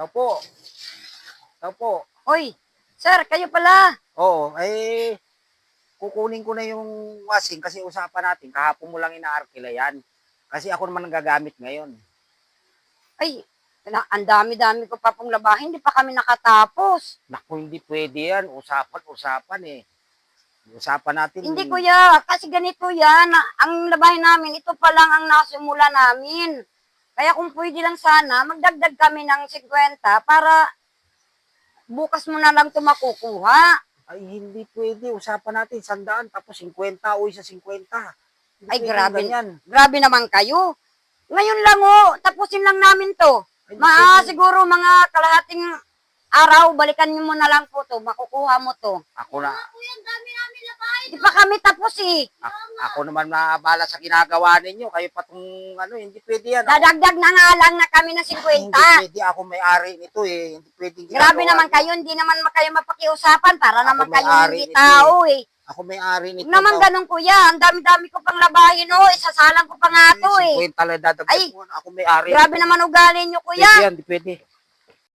Opo. Opo. Hoy, sir, kayo pala. Oo, kukunin ko na yung washing kasi usapan natin. Kahapon mo lang inaarkila yan. Kasi ako naman ang gagamit ngayon. Ay, ang dami-dami ko pa pong labahin. Hindi pa kami nakatapos. Naku, hindi pwede yan. Usapan eh. Usapan natin. Hindi kuya, kasi ganito yan. Ang labahin namin, ito pa lang ang nasimula namin. Kaya kung pwede lang sana, magdagdag kami ng 50 para bukas mo na lang ito makukuha. Ay, hindi pwede. Usapan natin 100 tapos 50 o isa 50. Hindi Ay, pwede grabe. ganyan. Grabe naman kayo. Ngayon lang tapusin lang namin to. Ay, hindi pwede. Siguro mga kalahating araw, balikan niyo mo na lang po to. Makukuha mo to. Ako na. Kuya, ang dami namin labahin. Hindi pa kami tapos eh. Ako naman naabala sa ginagawa ninyo. Kayo pa itong hindi pwede yan. Dadagdag na nga lang na kami ng 50. Hindi pwede. Ako may-ari nito eh. Hindi pwede Grabe ginagawa naman niyo. kayo, hindi naman kayo mapakiusapan para Ako naman kayo may-ari hindi nito tao eh. Ako may-ari nito. Huwag naman ganun kuya, ang dami-dami ko pang labahin isasalang ko pa nga to eh. 50 lang dadagdag Ay, mo. Ako may-ari. Grabe naman ugali nyo Pwede kuya. yan, hindi pwede.